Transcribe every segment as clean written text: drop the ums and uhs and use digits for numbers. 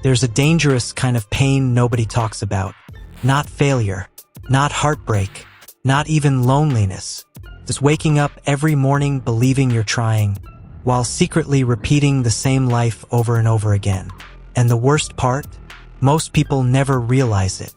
There's a dangerous kind of pain nobody talks about. Not failure, not heartbreak, not even loneliness. Just waking up every morning believing you're trying, while secretly repeating the same life over and over again. And the worst part? Most people never realize it.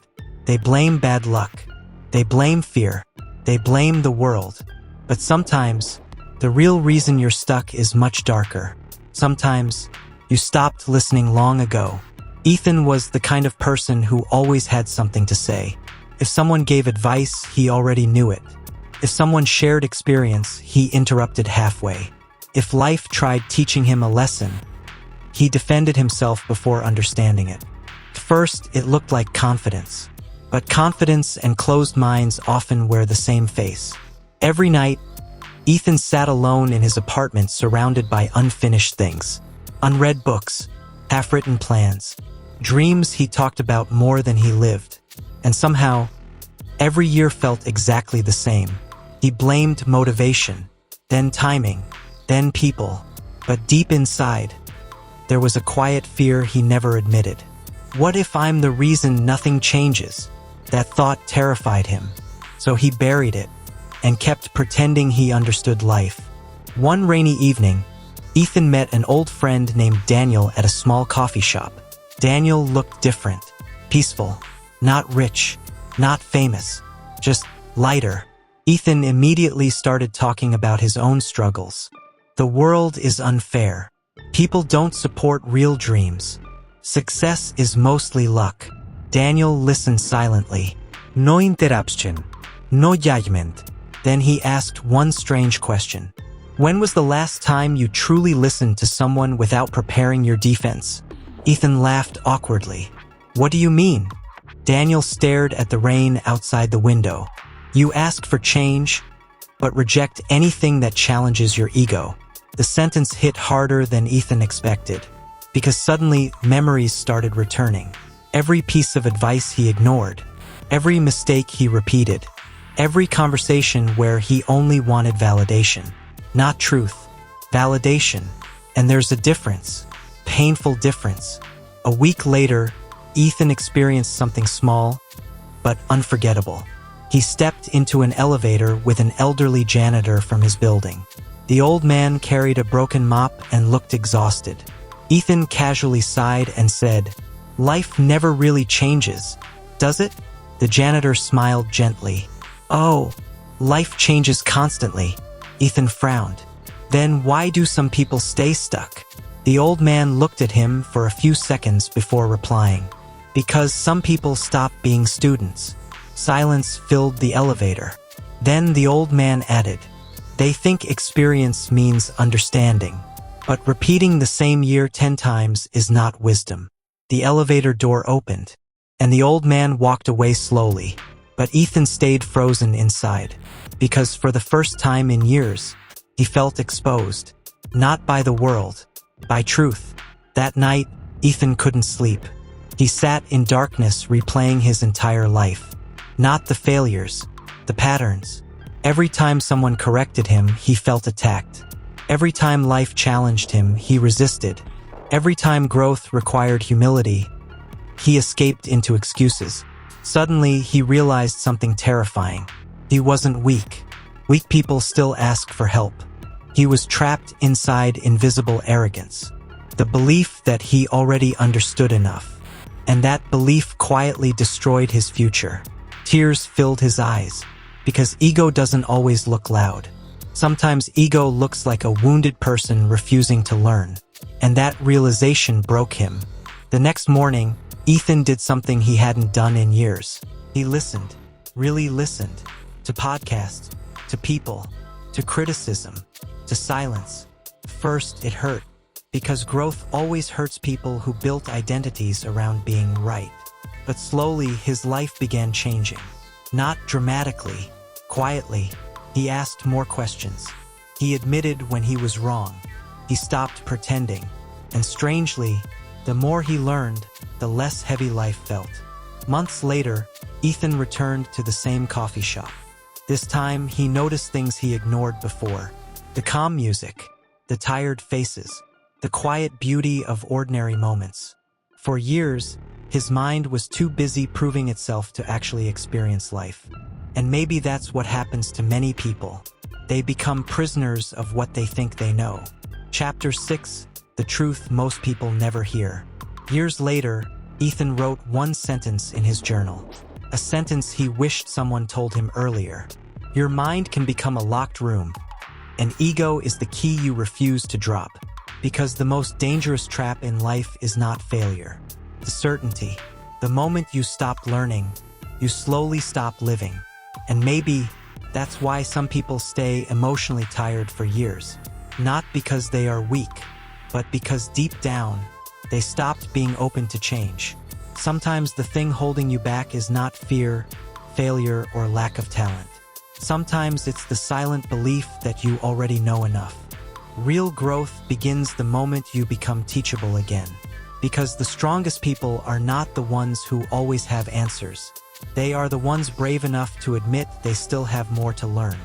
They blame bad luck. They blame fear. They blame the world. But sometimes, the real reason you're stuck is much darker. Sometimes, you stopped listening long ago. Ethan was the kind of person who always had something to say. If someone gave advice, he already knew it. If someone shared experience, he interrupted halfway. If life tried teaching him a lesson, he defended himself before understanding it. First, it looked like confidence. But confidence and closed minds often wear the same face. Every night, Ethan sat alone in his apartment surrounded by unfinished things. Unread books, half-written plans, dreams he talked about more than he lived. And somehow, every year felt exactly the same. He blamed motivation, then timing, then people. But deep inside, there was a quiet fear he never admitted. What if I'm the reason nothing changes? That thought terrified him. So he buried it and kept pretending he understood life. One rainy evening, Ethan met an old friend named Daniel at a small coffee shop. Daniel looked different, peaceful, not rich, not famous, just lighter. Ethan immediately started talking about his own struggles. The world is unfair. People don't support real dreams. Success is mostly luck. Daniel listened silently. No interruption. No judgment. Then he asked one strange question. When was the last time you truly listened to someone without preparing your defense? Ethan laughed awkwardly. What do you mean? Daniel stared at the rain outside the window. You ask for change, but reject anything that challenges your ego. The sentence hit harder than Ethan expected, because suddenly memories started returning. Every piece of advice he ignored, every mistake he repeated, every conversation where he only wanted validation. Not truth, validation. And there's a difference, painful difference. A week later, Ethan experienced something small, but unforgettable. He stepped into an elevator with an elderly janitor from his building. The old man carried a broken mop and looked exhausted. Ethan casually sighed and said, "Life never really changes, does it?" The janitor smiled gently. "Oh, life changes constantly." Ethan frowned. "Then why do some people stay stuck?" The old man looked at him for a few seconds before replying. "Because some people stop being students." Silence filled the elevator. Then the old man added, "They think experience means understanding. But repeating the same year 10 times is not wisdom." The elevator door opened, and the old man walked away slowly. But Ethan stayed frozen inside, because for the first time in years, he felt exposed. Not by the world, by truth. That night, Ethan couldn't sleep. He sat in darkness replaying his entire life. Not the failures, the patterns. Every time someone corrected him, he felt attacked. Every time life challenged him, he resisted. Every time growth required humility, he escaped into excuses. Suddenly, he realized something terrifying. He wasn't weak. Weak people still ask for help. He was trapped inside invisible arrogance. The belief that he already understood enough. And that belief quietly destroyed his future. Tears filled his eyes, because ego doesn't always look loud. Sometimes ego looks like a wounded person refusing to learn. And that realization broke him. The next morning, Ethan did something he hadn't done in years. He listened, really listened, to podcasts, to people, to criticism, to silence. First, it hurt, because growth always hurts people who built identities around being right. But slowly, his life began changing. Not dramatically, quietly. He asked more questions. He admitted when he was wrong. He stopped pretending. And strangely, the more he learned, the less heavy life felt. Months later, Ethan returned to the same coffee shop. This time, he noticed things he ignored before. The calm music, the tired faces, the quiet beauty of ordinary moments. For years, his mind was too busy proving itself to actually experience life. And maybe that's what happens to many people. They become prisoners of what they think they know. Chapter 6, The Truth Most People Never Hear. Years later, Ethan wrote one sentence in his journal. A sentence he wished someone told him earlier. Your mind can become a locked room, and ego is the key you refuse to drop. Because the most dangerous trap in life is not failure. The certainty. The moment you stop learning, you slowly stop living. And maybe that's why some people stay emotionally tired for years. Not because they are weak, but because deep down, they stopped being open to change. Sometimes the thing holding you back is not fear, failure, or lack of talent. Sometimes it's the silent belief that you already know enough. Real growth begins the moment you become teachable again. Because the strongest people are not the ones who always have answers. They are the ones brave enough to admit they still have more to learn.